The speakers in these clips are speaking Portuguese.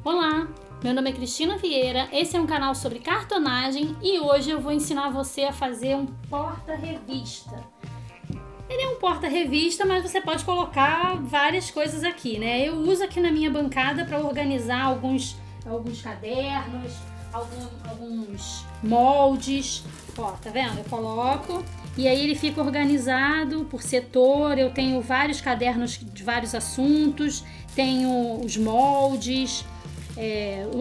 Olá, meu nome é Cristina Vieira, esse é um canal sobre cartonagem e hoje eu vou ensinar você a fazer um porta-revista. Ele é um porta-revista, mas você pode colocar várias coisas aqui, né? Eu uso aqui na minha bancada para organizar alguns cadernos, alguns moldes. Ó, tá vendo? Eu coloco e aí ele fica organizado por setor. Eu tenho vários cadernos de vários assuntos, tenho os moldes,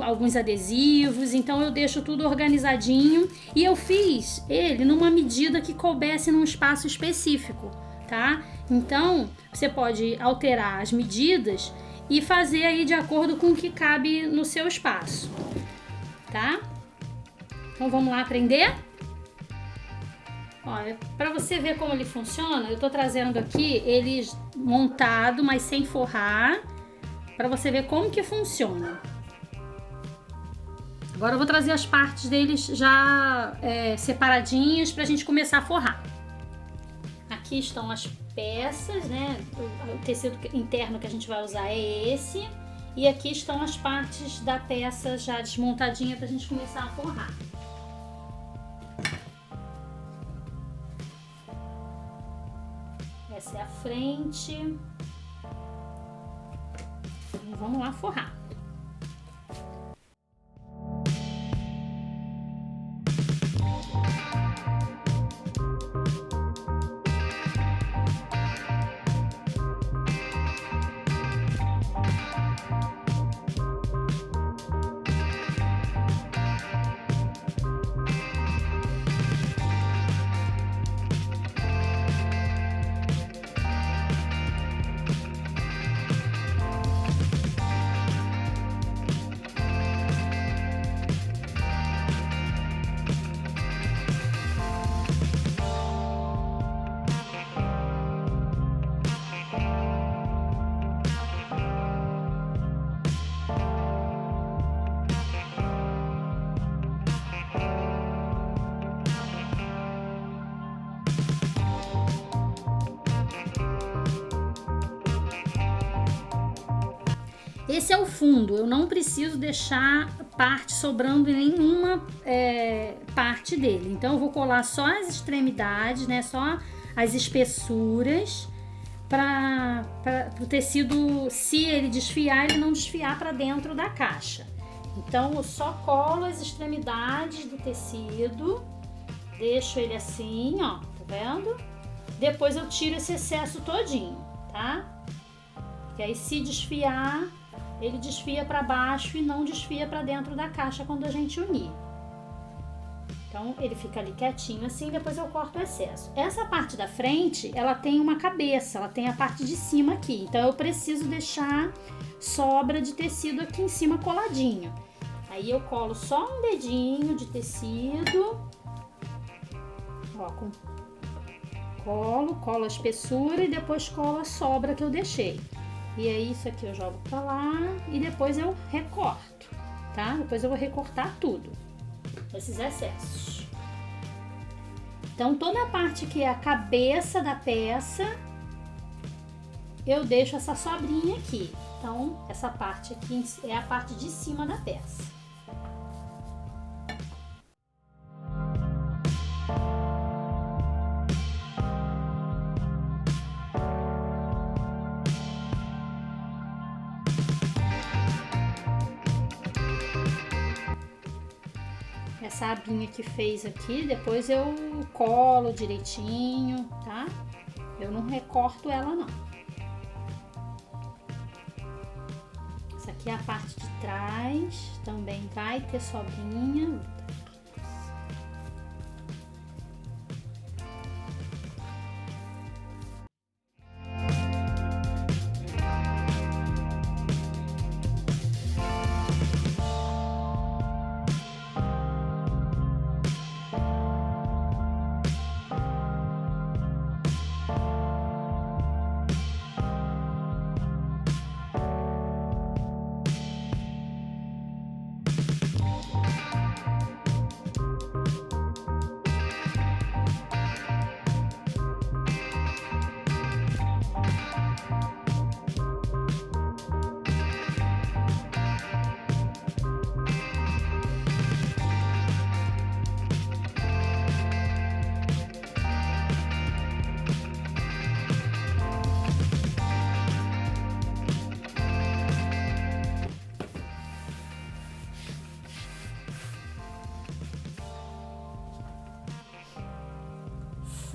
alguns adesivos, então eu deixo tudo organizadinho e eu fiz ele numa medida que coubesse num espaço específico, tá? Então você pode alterar as medidas e fazer aí de acordo com o que cabe no seu espaço, tá? Então vamos lá aprender? Olha, para você ver como ele funciona, eu tô trazendo aqui ele montado, mas sem forrar, para você ver como que funciona. Agora eu vou trazer as partes deles já separadinhas para a gente começar a forrar. Aqui estão as peças, né? O tecido interno que a gente vai usar é esse. E aqui estão as partes da peça já desmontadinha para a gente começar a forrar. Essa é a frente. E vamos lá forrar. Esse é o fundo, eu não preciso deixar parte sobrando em nenhuma parte dele. Então eu vou colar só as extremidades, né? Só as espessuras para o tecido, se ele desfiar, ele não desfiar para dentro da caixa. Então eu só colo as extremidades do tecido, deixo ele assim, ó, tá vendo? Depois eu tiro esse excesso todinho, tá? E aí se desfiar, ele desfia para baixo e não desfia para dentro da caixa quando a gente unir. Então ele fica ali quietinho assim, depois eu corto o excesso. Essa parte da frente, ela tem uma cabeça, ela tem a parte de cima aqui. Então eu preciso deixar sobra de tecido aqui em cima coladinho. Aí eu colo só um dedinho de tecido. Ó, colo a espessura e depois colo a sobra que eu deixei. E aí isso aqui eu jogo pra lá e depois eu recorto, tá? Depois eu vou recortar tudo, esses excessos. Então toda a parte que é a cabeça da peça, eu deixo essa sobrinha aqui. Então essa parte aqui é a parte de cima da peça. Essa abinha que fez aqui, depois eu colo direitinho, tá? Eu não recorto ela, não. Essa aqui é a parte de trás, também vai ter sobrinha.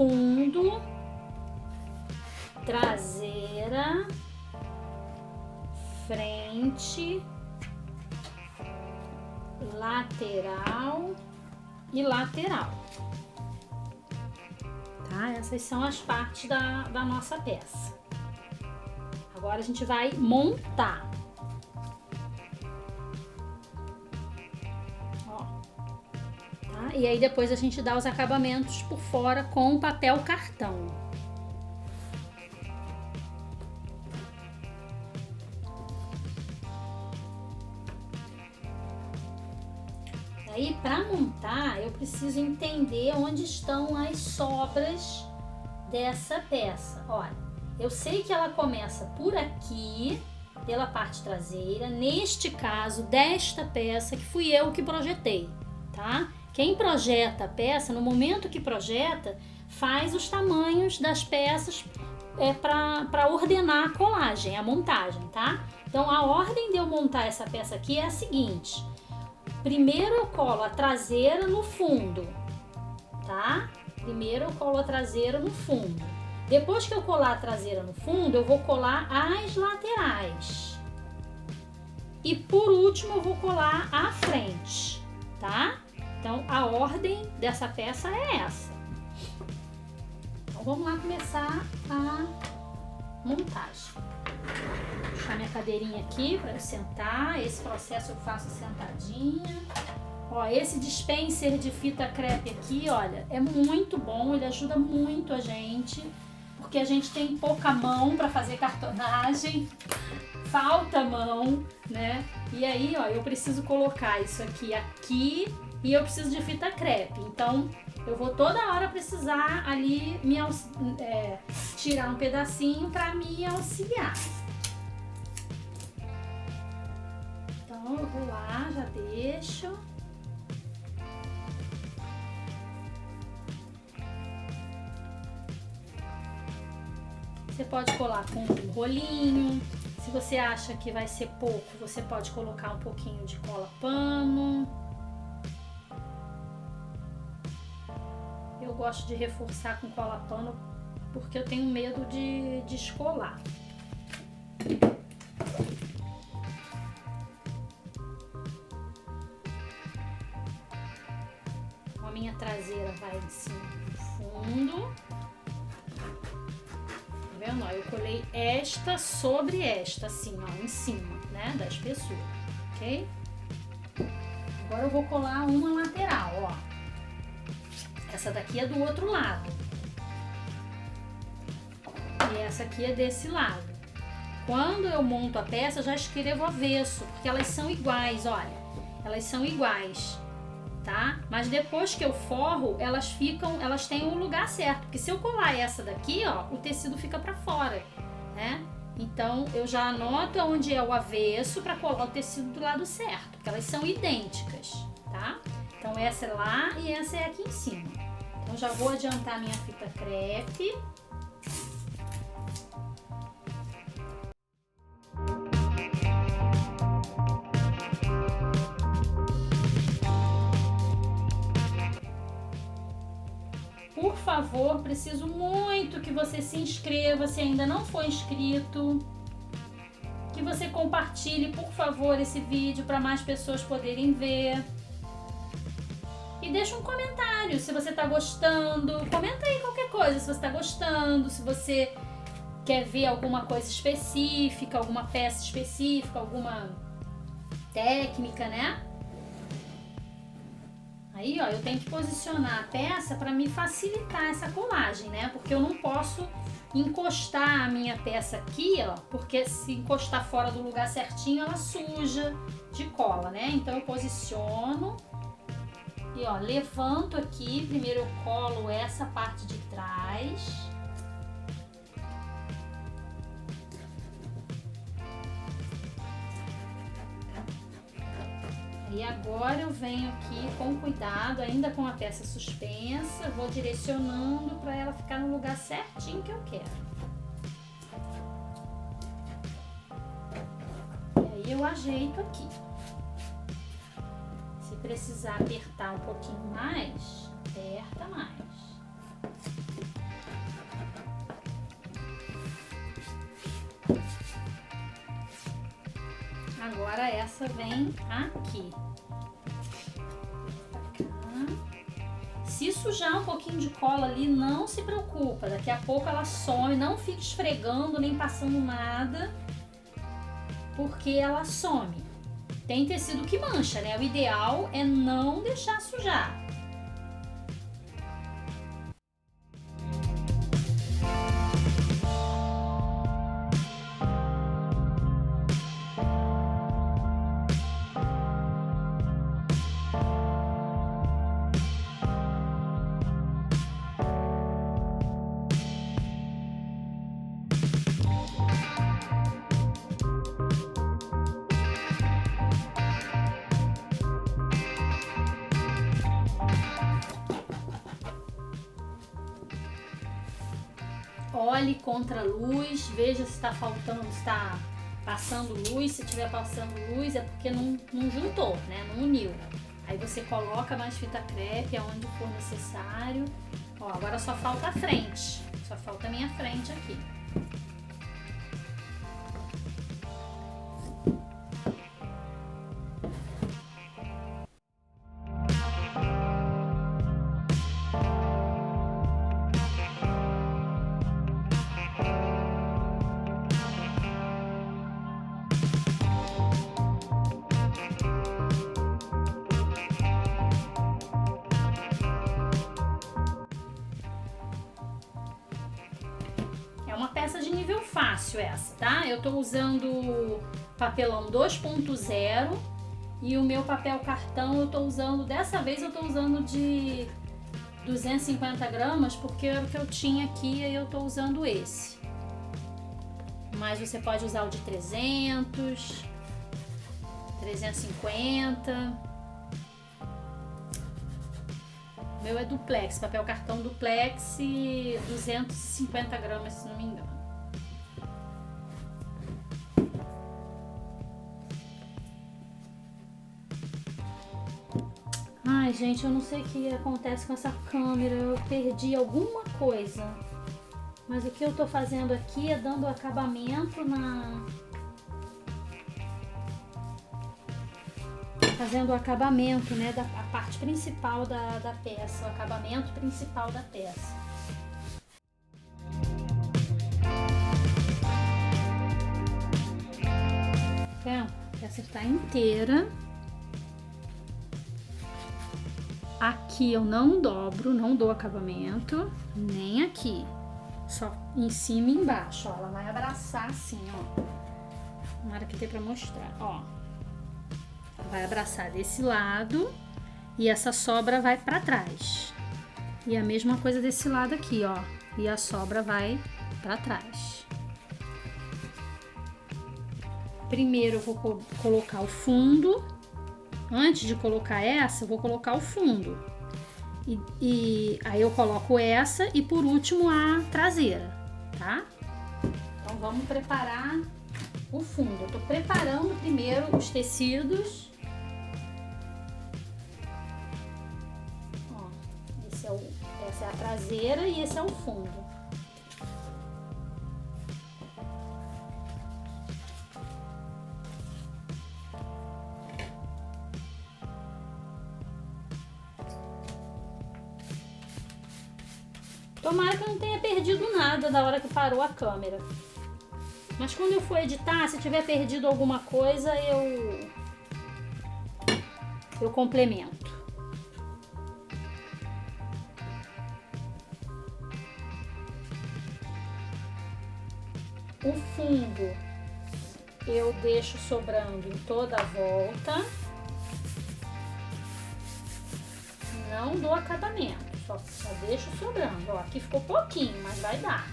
fundo, traseira, frente, lateral e lateral. Tá? Essas são as partes da nossa peça. Agora a gente vai montar. Ó. Tá? E aí depois a gente dá os acabamentos por fora com papel cartão. Aí, para montar, eu preciso entender onde estão as sobras dessa peça. Olha, eu sei que ela começa por aqui, pela parte traseira, neste caso, desta peça, que fui eu que projetei, tá? Quem projeta a peça, no momento que projeta, faz os tamanhos das peças para ordenar a colagem, a montagem, tá? Então, a ordem de eu montar essa peça aqui é a seguinte: primeiro eu colo a traseira no fundo, tá? Primeiro eu colo a traseira no fundo. Depois que eu colar a traseira no fundo, eu vou colar as laterais. E por último eu vou colar a frente, tá? Então a ordem dessa peça é essa. Então vamos lá começar a montagem. Vou puxar minha cadeirinha aqui para eu sentar. Esse processo eu faço sentadinha. Ó, esse dispenser de fita crepe aqui, olha, é muito bom, ele ajuda muito a gente, porque a gente tem pouca mão para fazer cartonagem, falta mão, né? E aí, ó, eu preciso colocar isso aqui e eu preciso de fita crepe. Então, eu vou toda hora precisar ali tirar um pedacinho para me auxiliar. Então, eu vou lá, já deixo. Você pode colar com um rolinho. Se você acha que vai ser pouco, você pode colocar um pouquinho de cola pano. Eu gosto de reforçar com cola pano porque eu tenho medo de descolar. A minha traseira vai em cima do fundo. Tá vendo? Eu colei esta sobre esta, assim, ó, em cima, né, da espessura, ok? Agora eu vou colar uma lateral, ó. Essa daqui é do outro lado. E essa aqui é desse lado. Quando eu monto a peça, eu já escrevo avesso, porque elas são iguais, olha. Elas são iguais, tá? Mas depois que eu forro, elas têm um lugar certo. Porque se eu colar essa daqui, ó, o tecido fica pra fora, né? Então, eu já anoto onde é o avesso para colar o tecido do lado certo, porque elas são idênticas, tá? Então, essa é lá e essa é aqui em cima. Então, já vou adiantar minha fita crepe. Por favor, preciso muito que você se inscreva se ainda não for inscrito. Que você compartilhe, por favor, esse vídeo para mais pessoas poderem ver. E deixa um comentário se você está gostando. Comenta aí qualquer coisa se você está gostando, se você quer ver alguma coisa específica, alguma peça específica, alguma técnica, né? Aí, ó, eu tenho que posicionar a peça para me facilitar essa colagem, né? Porque eu não posso encostar a minha peça aqui, ó, porque se encostar fora do lugar certinho, ela suja de cola, né? Então eu posiciono e, ó, levanto aqui. Primeiro eu colo essa parte de trás. E agora eu venho aqui com cuidado, ainda com a peça suspensa, vou direcionando para ela ficar no lugar certinho que eu quero. E aí eu ajeito aqui. Se precisar apertar um pouquinho mais, aperta mais. Agora essa vem aqui. Se sujar um pouquinho de cola ali, não se preocupa. Daqui a pouco ela some, não fica esfregando nem passando nada, porque ela some. Tem tecido que mancha, né? O ideal é não deixar sujar. Olhe contra a luz, veja se está faltando, se está passando luz. Se estiver passando luz é porque não juntou, né? Não uniu. Aí você coloca mais fita crepe aonde for necessário. Ó, agora só falta a frente, só falta a minha frente aqui. É uma peça de nível fácil essa, tá? Eu tô usando papelão 2.0 e o meu papel cartão eu tô usando, dessa vez eu tô usando de 250 gramas, porque era o que eu tinha aqui e eu tô usando esse. Mas você pode usar o de 300, 350. O meu é duplex, papel cartão duplex, 250 gramas, se não me engano. Ai, gente, eu não sei o que acontece com essa câmera, eu perdi alguma coisa. Mas o que eu tô fazendo aqui é dando acabamento fazendo o acabamento, né, a parte principal da peça, o acabamento principal da peça. A peça está inteira. Aqui eu não dobro, não dou acabamento, nem aqui. Só em cima e embaixo, ó. Ela vai abraçar assim, ó. Tomara que dê pra mostrar, ó. Vai abraçar desse lado e essa sobra vai pra trás. E a mesma coisa desse lado aqui, ó. E a sobra vai pra trás. Primeiro eu vou colocar o fundo. Antes de colocar essa, eu vou colocar o fundo. E aí eu coloco essa e por último a traseira, tá? Então vamos preparar o fundo. Eu tô preparando primeiro os tecidos. Ó, essa é a traseira e esse é o fundo. Tomara que eu não tenha perdido nada da hora que parou a câmera. Mas quando eu for editar, se tiver perdido alguma coisa, eu complemento. O fundo eu deixo sobrando em toda a volta. Não dou acabamento. Só deixo sobrando. Ó, aqui ficou pouquinho, mas vai dar.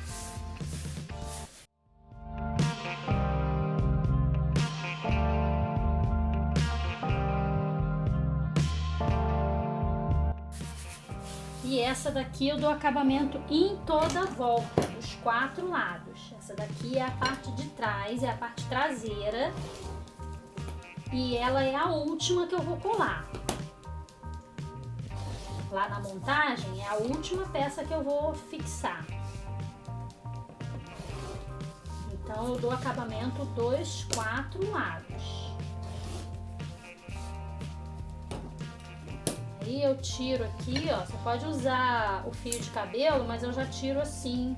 E essa daqui eu dou acabamento em toda a volta, dos 4 lados. Essa daqui é a parte de trás, é a parte traseira. E ela é a última que eu vou colar. Lá na montagem é a última peça que eu vou fixar. Então eu dou acabamento dos 4 lados. Aí eu tiro aqui, ó, você pode usar o fio de cabelo, mas eu já tiro assim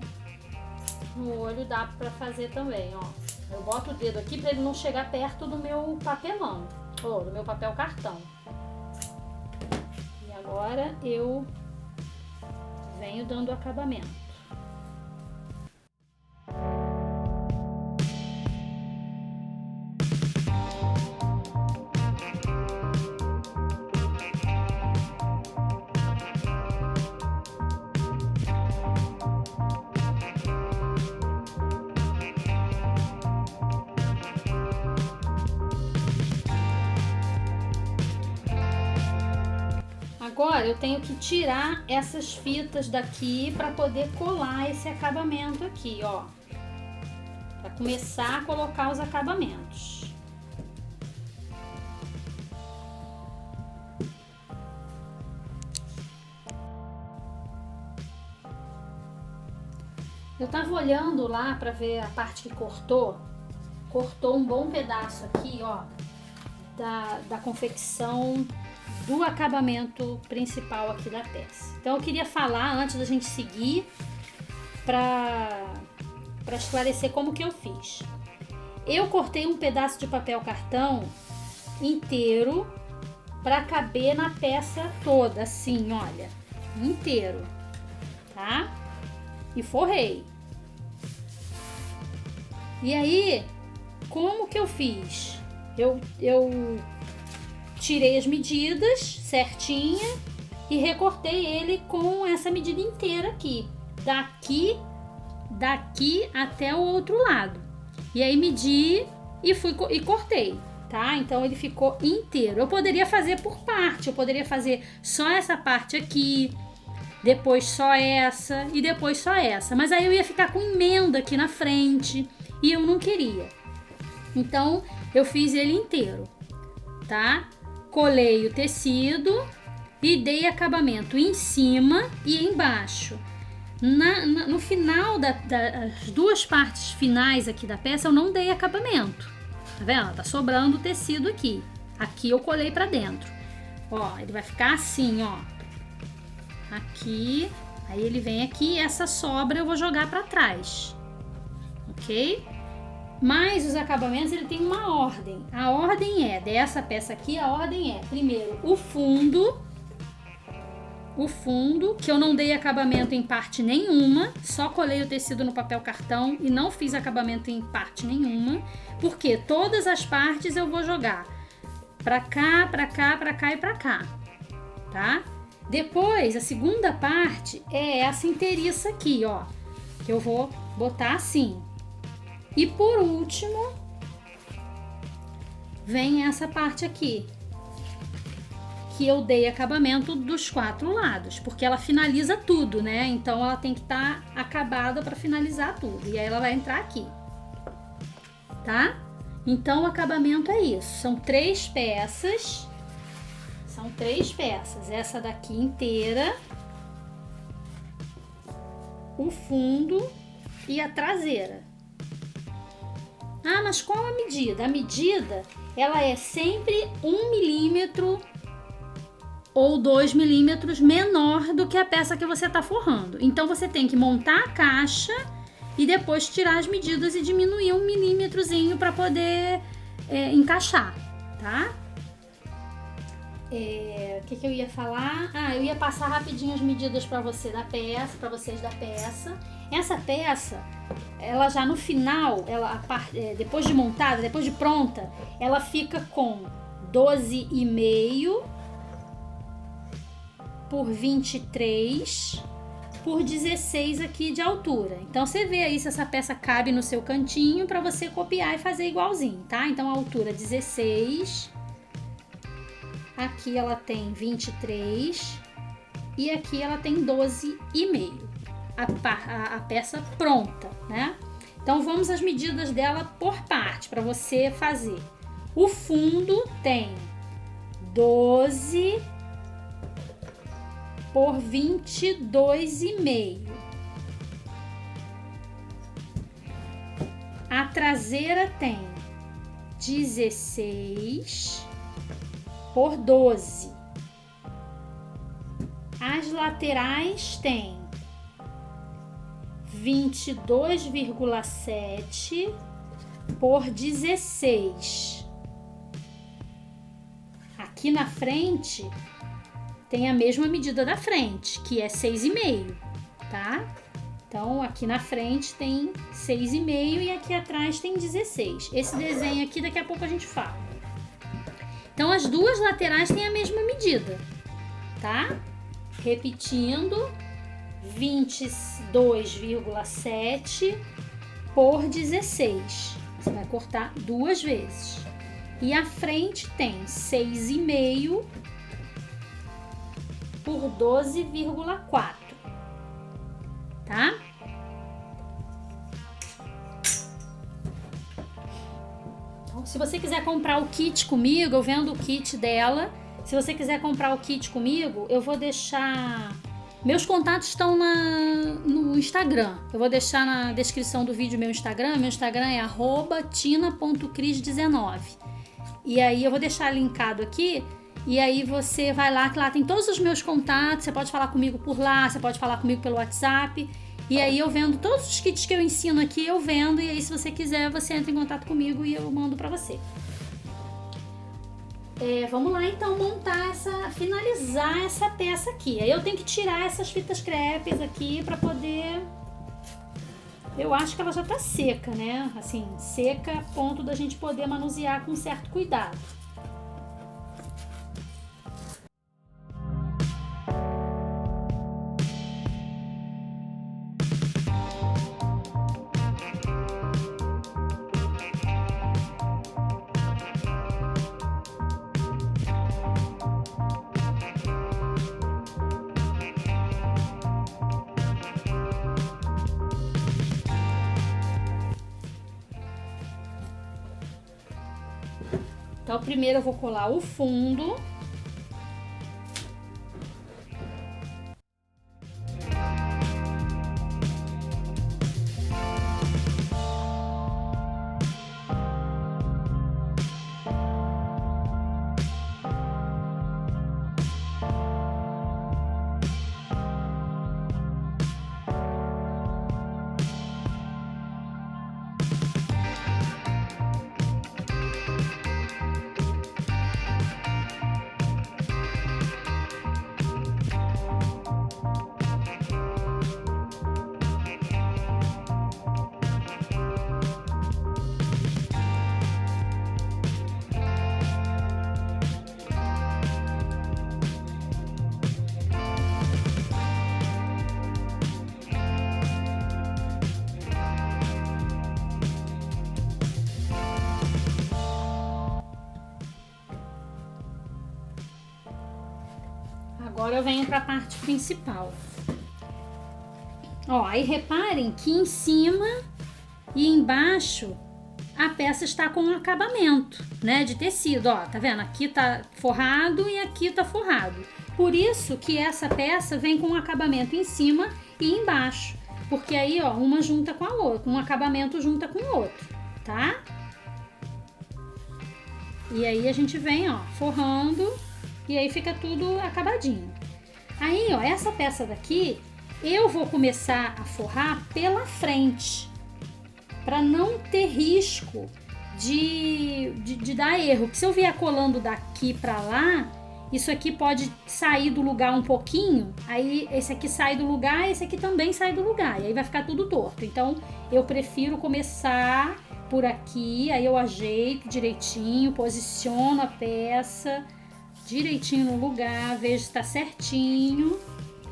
no olho, dá pra fazer também, ó. Eu boto o dedo aqui pra ele não chegar perto do meu papelão, ou do meu papel cartão. E agora eu venho dando acabamento. Agora eu tenho que tirar essas fitas daqui para poder colar esse acabamento aqui, ó. Para começar a colocar os acabamentos. Eu tava olhando lá para ver a parte que cortou um bom pedaço aqui, ó, da confecção do acabamento principal aqui da peça. Então eu queria falar antes da gente seguir para esclarecer como que eu fiz. Eu cortei um pedaço de papel cartão inteiro para caber na peça toda, assim, olha, inteiro, tá? E forrei. E aí, como que eu fiz? Eu tirei as medidas certinha e recortei ele com essa medida inteira aqui, daqui até o outro lado. E aí medi e cortei, tá? Então ele ficou inteiro. Eu poderia fazer por parte, eu poderia fazer só essa parte aqui, depois só essa e depois só essa, mas aí eu ia ficar com emenda aqui na frente e eu não queria. Então eu fiz ele inteiro, tá? Colei o tecido e dei acabamento em cima e embaixo. No final das duas partes finais aqui da peça eu não dei acabamento, tá vendo? Tá sobrando o tecido aqui. Aqui eu colei pra dentro. Ó, ele vai ficar assim, ó. Aqui, aí ele vem aqui e essa sobra eu vou jogar pra trás, ok? Mas os acabamentos, ele tem uma ordem. A ordem é, dessa peça aqui, a ordem é, primeiro, o fundo, que eu não dei acabamento em parte nenhuma, só colei o tecido no papel cartão e não fiz acabamento em parte nenhuma, porque todas as partes eu vou jogar pra cá, pra cá, pra cá e pra cá, tá? Depois, a segunda parte é essa inteiriça aqui, ó, que eu vou botar assim. E por último, vem essa parte aqui, que eu dei acabamento dos quatro lados, porque ela finaliza tudo, né? Então ela tem que estar acabada para finalizar tudo. E aí ela vai entrar aqui, tá? Então o acabamento é isso. São três peças. Essa daqui inteira, o fundo e a traseira. Ah, mas qual a medida? A medida, ela é sempre 1 milímetro ou 2 milímetros menor do que a peça que você está forrando. Então, você tem que montar a caixa e depois tirar as medidas e diminuir 1 milímetrozinho para poder encaixar, tá? O que eu ia falar? Ah, eu ia passar rapidinho as medidas para vocês da peça. Essa peça, ela já no final, depois de montada, depois de pronta, ela fica com 12,5 por 23 por 16 aqui de altura. Então você vê aí se essa peça cabe no seu cantinho para você copiar e fazer igualzinho, tá? Então a altura 16, aqui ela tem 23 e aqui ela tem 12,5. A peça pronta, né? Então vamos às medidas dela por parte para você fazer. O fundo tem 12 por 22,5. A traseira tem 16 por 12. As laterais têm 22,7 por 16. Aqui na frente tem a mesma medida da frente, que é 6,5, tá? Então, aqui na frente tem 6,5 e aqui atrás tem 16. Esse desenho aqui daqui a pouco a gente fala. Então, as duas laterais têm a mesma medida, tá? Repetindo, 22,7 por 16. Você vai cortar duas vezes. E a frente tem 6,5 por 12,4, tá? Então, se você quiser comprar o kit comigo, eu vendo o kit dela. Se você quiser comprar o kit comigo, eu vou deixar... Meus contatos estão no Instagram. Eu vou deixar na descrição do vídeo meu Instagram. Meu Instagram é @tina.cris19. E aí eu vou deixar linkado aqui. E aí você vai lá, que lá tem todos os meus contatos. Você pode falar comigo por lá, você pode falar comigo pelo WhatsApp. E aí eu vendo todos os kits que eu ensino aqui, eu vendo. E aí se você quiser, você entra em contato comigo e eu mando pra você. Vamos lá então finalizar essa peça aqui. Aí eu tenho que tirar essas fitas crepes aqui pra poder... Eu acho que ela já tá seca, né? Assim, seca a ponto da gente poder manusear com certo cuidado. Então, primeiro eu vou colar o fundo. Agora eu venho para a parte principal. Ó, aí reparem que em cima e embaixo a peça está com um acabamento, né, de tecido. Ó, tá vendo? Aqui tá forrado e aqui tá forrado. Por isso que essa peça vem com um acabamento em cima e embaixo. Porque aí, ó, uma junta com a outra, um acabamento junta com o outro, tá? E aí a gente vem, ó, forrando e aí fica tudo acabadinho. Aí, ó, essa peça daqui eu vou começar a forrar pela frente, para não ter risco de dar erro. Porque se eu vier colando daqui para lá, isso aqui pode sair do lugar um pouquinho, aí esse aqui sai do lugar, esse aqui também sai do lugar, e aí vai ficar tudo torto. Então, eu prefiro começar por aqui, aí eu ajeito direitinho, posiciono a peça direitinho no lugar, vejo se tá certinho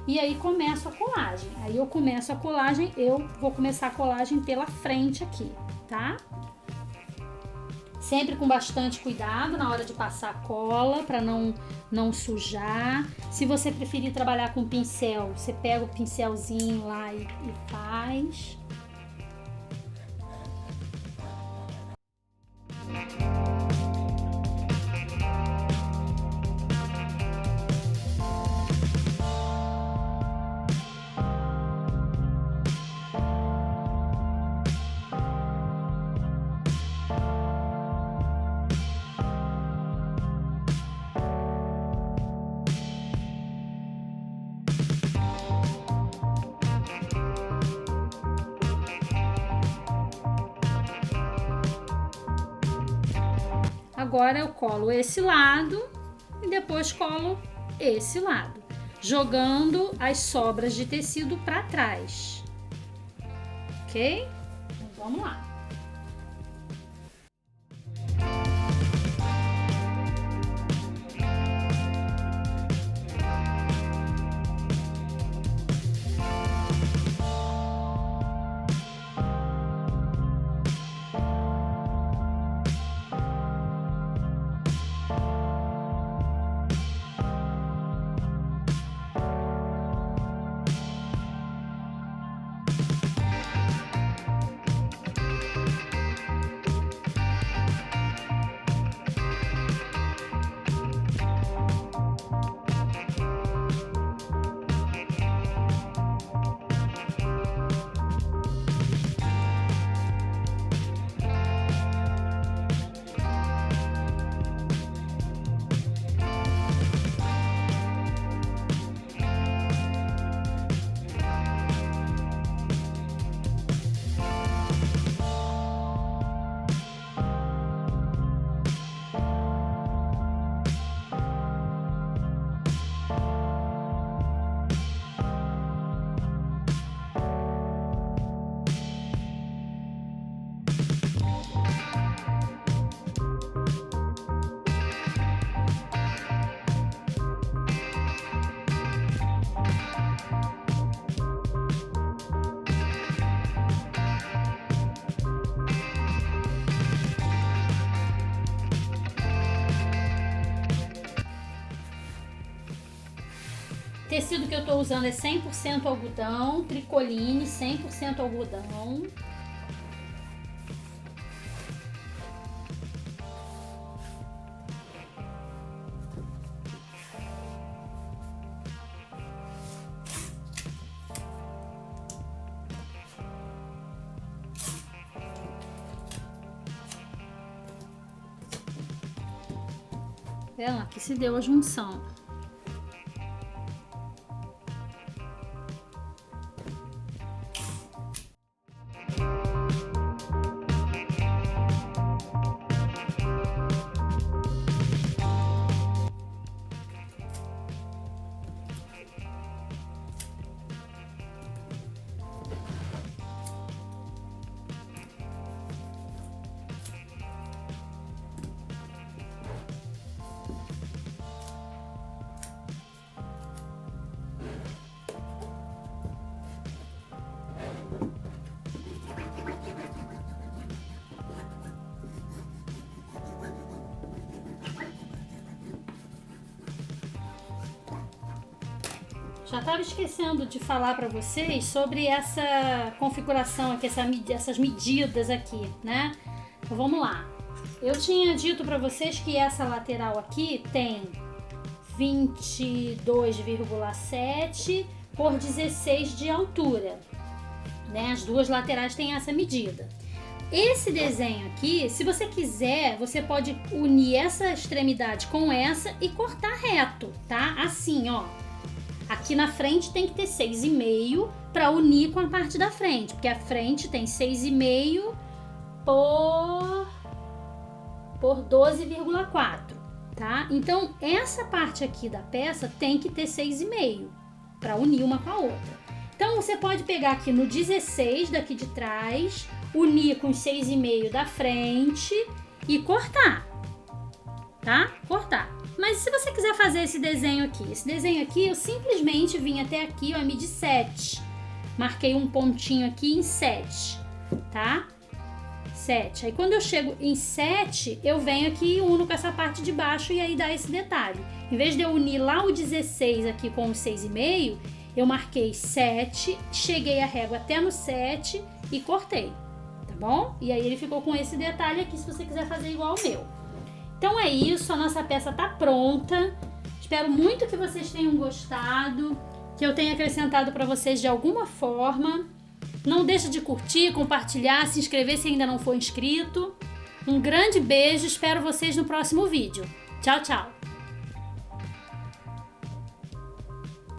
e aí começo a colagem. Aí eu começo a colagem, eu vou começar a colagem pela frente aqui, tá? Sempre com bastante cuidado na hora de passar a cola para não sujar. Se você preferir trabalhar com pincel, você pega o pincelzinho lá e faz. agora eu colo esse lado e depois colo esse lado, jogando as sobras de tecido para trás, ok? Então, vamos lá. Tecido que eu tô usando é 100% algodão, tricoline, 100% algodão. Vendo? Aqui se deu a junção. Já estava esquecendo de falar para vocês sobre essa configuração aqui, essas medidas aqui, né? Então, vamos lá. Eu tinha dito para vocês que essa lateral aqui tem 22,7 por 16 de altura, né? As duas laterais têm essa medida. Esse desenho aqui, se você quiser, você pode unir essa extremidade com essa e cortar reto, tá? Assim, ó. Aqui na frente tem que ter 6,5 para unir com a parte da frente, porque a frente tem 6,5 por 12,4, tá? Então, essa parte aqui da peça tem que ter 6,5 para unir uma com a outra. Então, você pode pegar aqui no 16 daqui de trás, unir com os 6,5 da frente e cortar, tá? Cortar. Mas se você quiser fazer esse desenho aqui eu simplesmente vim até aqui, ó, medi 7. Marquei um pontinho aqui em 7, tá? 7. Aí quando eu chego em 7, eu venho aqui e uno com essa parte de baixo e aí dá esse detalhe. Em vez de eu unir lá o 16 aqui com o 6,5, eu marquei 7, cheguei a régua até no 7 e cortei, tá bom? E aí ele ficou com esse detalhe aqui, se você quiser fazer igual ao meu. Então é isso, a nossa peça tá pronta. Espero muito que vocês tenham gostado, que eu tenha acrescentado para vocês de alguma forma. Não deixe de curtir, compartilhar, se inscrever se ainda não for inscrito. Um grande beijo, espero vocês no próximo vídeo. Tchau, tchau!